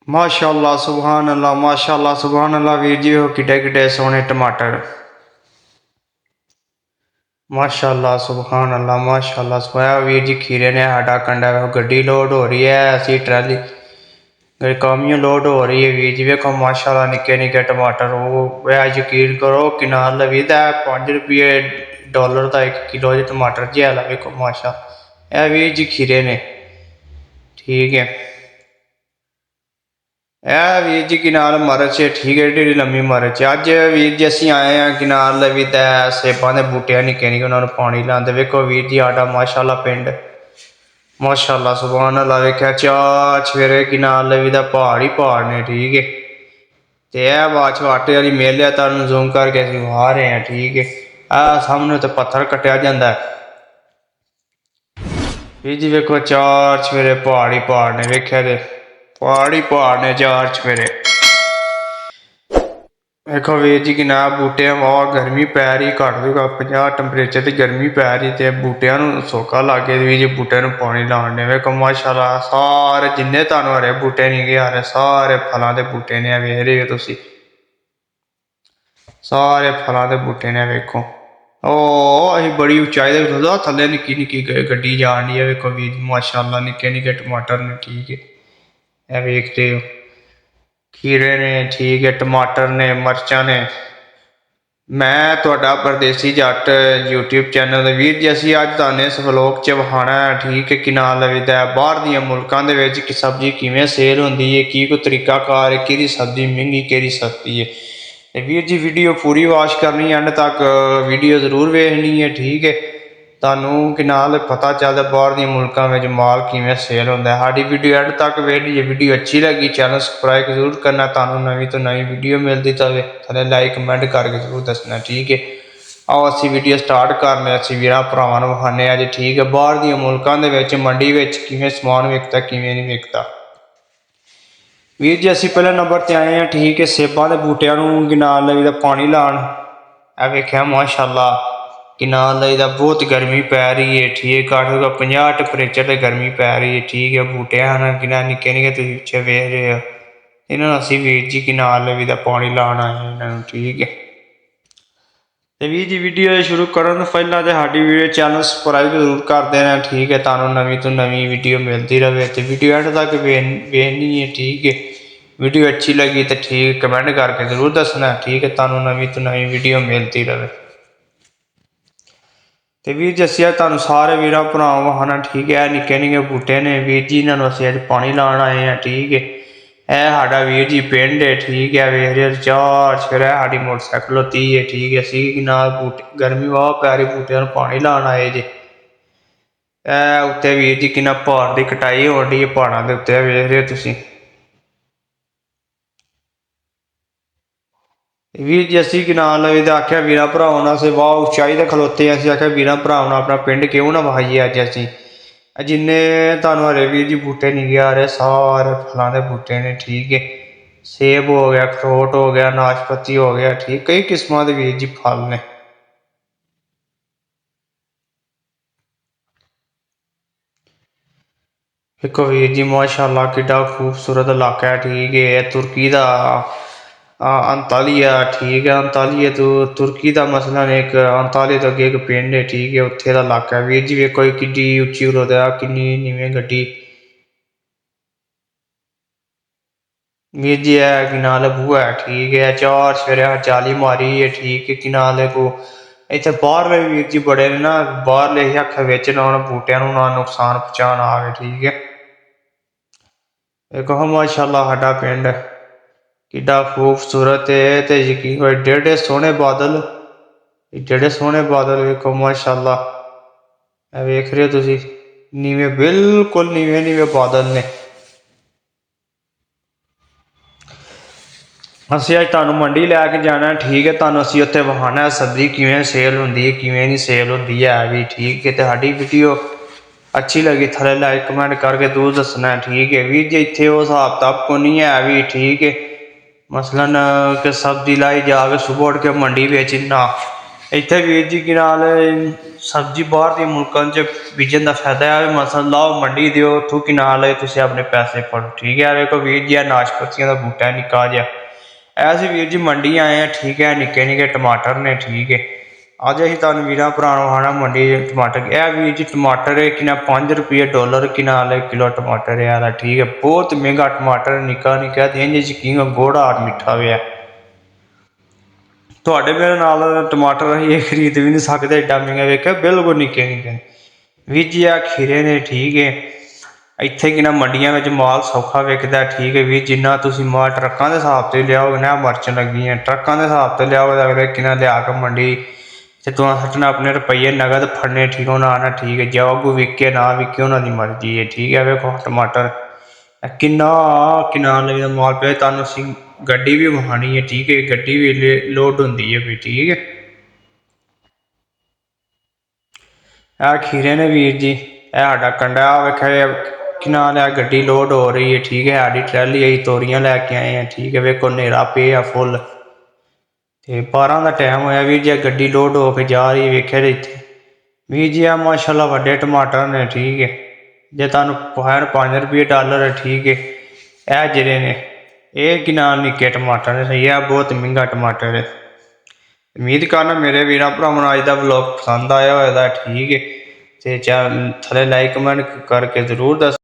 माशाअल्लाह सुभान अल्लाह माशाअल्लाह सुभान अल्लाह वीर जी हो किड्डे किड्डे सोहने टमाटर। माशाअल्लाह सुभान अल्लाह माशाअल्लाह सुभाया वीर जी खीरे ने साडा कंडा गड्डी लोड हो रही है ऐसी ट्राली कामियां लोड हो रही है वीर जी वेखो माशाअल्लाह निक्के निक्के टमाटर वो यकीन करो किनार लवीदा है $5 का 1 किलो टमाटर जैला वेखो माशा ए वीर जी खीरे ने ठीक है। ਇਹ ਵੀਰ ਜੀ ਕਿਨਾਲ ਮਿਰਚ ਠੀਕ ਹੈ ਢੇਰੀ ਲੰਮੀ ਮਿਰਚ ਅੱਜ ਵੀਰ ਜੀ ਅਸੀਂ ਆਏ ਹਾਂ ਕਿਨਾਲ ਲਵੀ ਤਾਂ ਸੇਬਾਂ ਦੇ ਬੂਟੇ ਨਿੱਕੇ ਨਿੱਕੇ ਉਹਨਾਂ ਨੂੰ ਪਾਣੀ ਲਾਉਂਦੇ ਵੇਖੋ ਵੀਰ ਜੀ ਸਾਡਾ ਮਾਸ਼ਾਅੱਲਾ ਪਿੰਡ ਮਾਸ਼ਾਅੱਲਾ ਸੁਭਾਨ ਅੱਲਾ ਵੇਖਿਆ ਚਾਰ ਸਵੇਰੇ ਕਿਨਾਲ ਲਵੀ ਦਾ ਪਹਾੜ ਹੀ ਪਹਾੜ ਨੇ ਠੀਕ ਹੈ। ਤੇ ਇਹ ਬਾਅਦ ਆਟੇ ਵਾਲੀ ਮਿਲ ਹੈ ਤੁਹਾਨੂੰ ਜ਼ੂਮ ਕਰਕੇ ਅਸੀਂ ਵਿਖਾ ਰਹੇ ਹਾਂ ਠੀਕ ਹੈ। ਆਹ ਸਾਹਮਣੇ ਤੇ ਪੱਥਰ ਕੱਟਿਆ ਜਾਂਦਾ ਵੀਰ ਜੀ ਵੇਖੋ ਚਾਰ ਸਵੇਰੇ ਪਹਾੜ ਹੀ ਪਹਾੜ ਨੇ ਵੇਖਿਆ ਤੇ पहाड़ ही पहाड़ ने चार चफेरे देखो वीर जी कि ना बूटे वाह गर्मी पै रही घट दूगा 50 टैंपरेचर की गर्मी पै रही तो बूटिया सोका लागे वीर जी बूटे पानी लाने ने वेखो माशाअल्लाह सारे जिन्ने तुहानू हरे बूटे नहीं गए हरे सारे फलों के बूटे ने वेख रहे हो तुसी सारे फलों के बूटे ने वेखो अं बड़ी उचाई दे थले निक्की निक्की गड्डी जान डी है वेखो वीर जी माशाअल्लाह निक्के निक्के टमाटर ने ठीक है। वेख रहे हो खीरे ने ठीक है टमाटर ने मिर्चा ने मैं तुहाडा परदेसी जट यूट्यूब चैनल वीर जी असी अज तुहानू इस व्लॉग च विखाना है ठीक है कि नाल लवीदा है बाहर दियां मुल्कां दे विच कि सब्जी किवें सेल हुंदी है की कोई तरीकाकार है किहड़ी सब्जी महंगी किहड़ी सस्ती है ते वीर जी वीडियो पूरी वॉच करनी एंड तक वीडियो जरूर वेखनी है ठीक है। तुहानू कि नाल पता चलता बाहर दी मुल्कां विच माल किवें सेल हुंदा है साडी वीडियो एंड तक वेखनी जे वीडियो अच्छी लगी चैनल सबसक्राइब जरूर करना तुहानू नवीं तो नवीं वीडियो मिलती रहे थले लाइक कमेंट करके जरूर दसना ठीक है। आओ असी वीडियो स्टार्ट करने असी वीरां भरावां नूं विखाने अज ठीक है बाहर दी मुल्कां दे विच मंडी विच किवें समान विकदा किवें नहीं विकदा। वीर जी असी पहले नंबर ते आए हैं ठीक है सेबां दे बूटियां नूं गिनाल लवी दा पानी लाण आ वेख्या माशाअल्लाह कि नाल लईदा बहुत गर्मी पै रही है ठीक है 50 टैंपरेचर ते गर्मी पै रही है ठीक है बूटे हैं कि निक्के निक्के तुसीं पिच्छे वेख रहे हो इन्हां नूं असीं वीर जी कि नाल लवी दा पानी लाण आए इन्हां नूं ठीक है। ते वीर जी वीडियो शुरू करन तो पहलां ते साडी वीडियो चैनल सबसक्राइब जरूर कर देना ठीक है तुहानू नवीं तो नवीं वीडियो मिलती रहे तो वीडियो एंड तक वेखनी है ठीक है। वीडियो अच्छी लगी तो ठीक कमेंट करके जरूर दसना ठीक है तुहानू नवीं तो नवीं वीडियो मिलती रहे। तो वीर जी असी तुहानू सारे वीरां भरावां विखाना ठीक है निक्के निक्के बूटे ने वीर जी इन्हां नूं असीं अज पानी लाण आए हैं ठीक है। यह साडा वीर जी पिंड है ठीक है वेख रहे हो चार चफेरे साडी मोटरसाइकिल खलोती है ठीक है असीं नाल बूटे गर्मी वाह पै रही बूटियां नूं पानी लाण आए जे उत्ते वीर जी किन्ना पहाड़ की कटाई हो रही है पहाड़ों के उत्ते वेख रहे हो तुसीं वीर जी असी कि नाल लवी तो आख्या वीरां भरावां नूं असीं वाह उचाई ते खलोते असीं आख्या वीरां भरावां अपना पिंड क्यों ना विखाईए अज असीं जिन्ने तुहानू हरे वीर जी बूटे नहीं गए हरे सारे फलों के बूटे ने ठीक है। सेब हो गया अखरोट हो गया नाशपती हो गया ठीक कई किस्मां के वीर जी फल ने देखो वीर जी माशाअल्लाह किड्डा खूबसूरत इलाका है ठीक है तुर्की का अंतालिया ठीक है अंतालिया तो तुर्की का मसलन एक अंतालिया तो अगे एक पिंड है ठीक है उत्थे का इलाका है वीर जी वेखो किड्डी उच्ची उड़दा किन्नी नीवें गड्डी वीर जी है कि नाल बूआ है ठीक है चार सवेरे जाली मारी है ठीक है कि नाल को इत्थे बाहरले वीर जी बड़े ने ना बाहरले अक्ख विच ना बूटियां नूं ना नुकसान पहुंचाना आवे ठीक है। देखो माशाअल्लाह साडा पिंड किड्डा खूबसूरत है तो यकीन करो एडे एडे सोहने बादल वेखो माशाअल्लाह वेख रहे हो तुसीं नीवे बिल्कुल नीवे नीवे बादल ने असीं अज तुहानू मंडी लैके जाना ठीक है तुहानू असीं उत्थे विखाना सब्जी किवें सेल हुंदी है किवें नहीं सेल हुंदी है भी ठीक है। तो साडी वीडियो अच्छी लगी थले लाइक कमेंट करके दूर दसना ठीक है। वीर जी इत्थे वो हिसाब किताब को नहीं है भी ठीक है मसलन कि सब्जी लाई जाके सुबह उठ के मंडी बेचना ਇੱਥੇ ਵੀਰ ਜੀ ਕੀ ਨਾਲ ਸਬਜ਼ੀ ਬਾਹਰ ਦੇ ਮੁਲਕਾਂ 'ਚ ਬੀਜਣ ਦਾ ਫਾਇਦਾ ਹੈ। ਮਸਲ ਲਾਓ ਮੰਡੀ ਦਿਓ, ਉੱਥੋਂ ਕੀ ਨਾਲ ਤੁਸੀਂ ਆਪਣੇ ਪੈਸੇ ਫੜੋ। ਠੀਕ ਹੈ, ਵੇਖੋ ਵੀਰ ਜੀ ਆ ਨਾਸ਼ਪਤੀਆਂ ਦਾ ਬੂਟਾ ਨਿੱਕਾ ਜਿਹਾ, ਐਸੇ ਵੀਰ ਜੀ ਮੰਡੀ ਆਏ ਆ। ਠੀਕ ਹੈ, ਨਿੱਕੇ ਨਿੱਕੇ ਟਮਾਟਰ ਨੇ। ਠੀਕ ਹੈ, ਅੱਜ ਅਸੀਂ ਤੁਹਾਨੂੰ ਵੀਰਾਂ ਭਰਾ ਨੂੰ ਆਣਾ ਮੰਡੀ ਟਮਾਟਰ। ਇਹ ਵੀਰ ਜੀ ਟਮਾਟਰ ਕਿੰਨਾ 5 ਰੁਪਏ ਡਾਲਰ ਕੀ ਨਾਲ ਕਿਲੋ ਟਮਾਟਰ ਯਾਰ। ਠੀਕ ਹੈ, ਬਹੁਤ ਮਹਿੰਗਾ ਟਮਾਟਰ, ਨਿੱਕਾ ਨਿੱਕਾ ਤੇ ਇੰਝ ਯਕੀਨ ਗੋੜਾ ਮਿੱਠਾ ਹੋਇਆ। ਤੁਹਾਡੇ ਮੇਰੇ ਨਾਲ ਟਮਾਟਰ ਅਸੀਂ ਇਹ ਖਰੀਦ ਵੀ ਨਹੀਂ ਸਕਦੇ, ਐਡਾ ਮਹਿੰਗਾ ਵੇਖਿਆ, ਬਿਲਕੁਲ ਨਿੱਕੇ ਨਿੱਕੇ ਵੀਰ ਜੀ। ਆ ਖੀਰੇ ਨੇ। ਠੀਕ ਹੈ, ਇੱਥੇ ਕਿੰਨਾ ਮੰਡੀਆਂ ਵਿੱਚ ਮਾਲ ਸੌਖਾ ਵਿਕਦਾ। ਠੀਕ ਹੈ ਵੀਰ, ਜਿੰਨਾ ਤੁਸੀਂ ਮਾਲ ਟਰੱਕਾਂ ਦੇ ਹਿਸਾਬ 'ਤੇ ਲਿਆਓਗੇ ਨਾ, ਮਰਚ ਲੱਗੀਆਂ ਟਰੱਕਾਂ ਦੇ ਹਿਸਾਬ 'ਤੇ ਲਿਆਓਗੇ ਅਗਲੇ ਕਿੰਨਾ ਲਿਆ ਕੇ ਮੰਡੀ ਤੇ ਤੂੰ ਸੱਟਣਾ ਆਪਣੇ ਰੁਪਈਏ ਨਗਦ ਫੜਨੇ। ਠੀਕ ਹੋ ਨਾ। ਠੀਕ ਹੈ, ਜੋ ਅੱਗੋਂ ਵਿਕੇ ਨਾ ਵਿਕੇ ਉਹਨਾਂ ਦੀ ਮਰਜ਼ੀ ਹੈ। ਠੀਕ ਹੈ, ਵੇਖੋ ਟਮਾਟਰ ਕਿੰਨਾ ਲੱਗਦਾ ਮਾਲ ਪਿਆ ਤੁਹਾਨੂੰ। ਅਸੀਂ ਗੱਡੀ ਵੀ ਵਿਖਾਉਣੀ ਹੈ। ਠੀਕ ਹੈ, ਗੱਡੀ ਵੀ ਲੋਡ ਹੁੰਦੀ ਹੈ ਵੀ। ਠੀਕ ਹੈ, ਇਹ ਖੀਰੇ ਨੇ ਵੀਰ ਜੀ, ਇਹ ਸਾਡਾ ਕੰਡਾ ਵੇਖਿਆ ਕਿ ਨਾਲ ਆ ਗੱਡੀ ਲੋਡ ਹੋ ਰਹੀ ਹੈ। ਠੀਕ ਹੈ, ਸਾਡੀ ਟਰਾਲੀ ਅਸੀਂ ਤੋਰੀਆਂ ਲੈ ਕੇ ਆਏ ਹਾਂ। ਠੀਕ ਹੈ, ਵੇਖੋ ਹਨੇਰਾ ਪਿਆ ਫੁੱਲ ਤੇ 12 ਦਾ ਟਾਈਮ ਹੋਇਆ ਵੀਰ ਜੀ, ਗੱਡੀ ਲੋਡ ਹੋ ਕੇ ਜਾ ਰਹੀ ਵੇਖਿਆ ਇੱਥੇ ਵੀਰ ਜੀ। ਆ ਮਾਸ਼ਾਅੱਲਾ ਵੱਡੇ ਟਮਾਟਰ ਨੇ। ਠੀਕ ਹੈ, ਜੇ ਤੁਹਾਨੂੰ ਪੈਣ 5 ਰੁਪਏ ਡਾਲਰ ਹੈ। ਠੀਕ ਹੈ, ਇਹ ਜਿਹੜੇ ਨੇ ਇਹ ਕੀ ਨਾਲ ਨਿੱਕੇ ਟਮਾਟਰ ਨੇ। ਸਹੀ ਆ, ਬਹੁਤ ਮਹਿੰਗਾ ਟਮਾਟਰ ਹੈ। ਉਮੀਦ ਕਰਨਾ ਮੇਰੇ ਵੀਰਾਂ ਭਰਾਵਾਂ ਨੂੰ ਅੱਜ ਦਾ ਵਲੋਗ ਪਸੰਦ ਆਇਆ ਹੋਏਗਾ। ਠੀਕ ਹੈ, ਤੇ ਥੱਲੇ ਲਾਈਕ ਕਮੈਂਟ ਕਰਕੇ ਜ਼ਰੂਰ ਦੱਸ।